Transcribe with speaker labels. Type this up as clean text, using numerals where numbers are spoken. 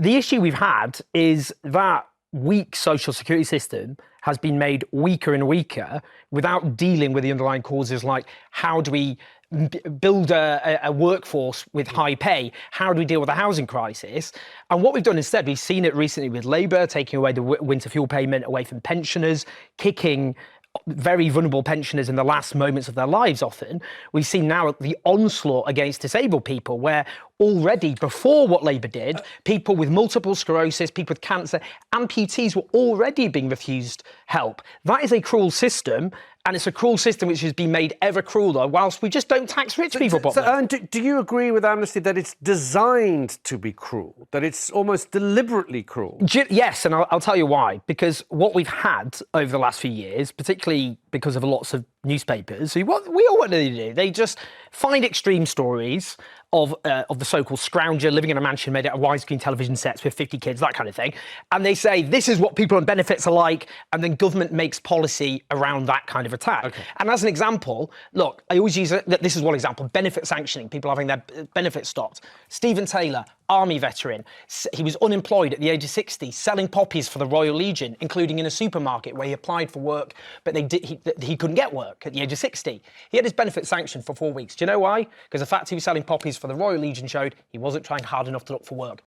Speaker 1: the issue we've had is that weak social security system has been made weaker and weaker without dealing with the underlying causes, like how do we build a workforce with high pay? How do we deal with the housing crisis? And what we've done instead, we've seen it recently with Labour taking away the winter fuel payment away from pensioners, kicking very vulnerable pensioners in the last moments of their lives often. We've seen now the onslaught against disabled people, where already before what Labour did, people with multiple sclerosis, people with cancer, amputees were already being refused help. That is a cruel system, and it's a cruel system which has been made ever crueler whilst we just don't tax rich people properly.
Speaker 2: So, do you agree with Amnesty that it's designed to be cruel, that it's almost deliberately cruel?
Speaker 1: Yes, and I'll tell you why. Because what we've had over the last few years, particularly because of lots of newspapers, what do they do? They just find extreme stories of the so-called scrounger living in a mansion made out of widescreen television sets with 50 kids, that kind of thing. And they say, this is what people on benefits are like, and then government makes policy around that kind of attack. Okay. And as an example, look, I always use, this is one example, benefit sanctioning, people having their benefits stopped. Stephen Taylor, Army veteran, he was unemployed at the age of 60, selling poppies for the Royal Legion, including in a supermarket where he applied for work, but he couldn't get work at the age of 60. He had his benefit sanctioned for 4 weeks. Do you know why? Because the fact he was selling poppies for the Royal Legion showed he wasn't trying hard enough to look for work.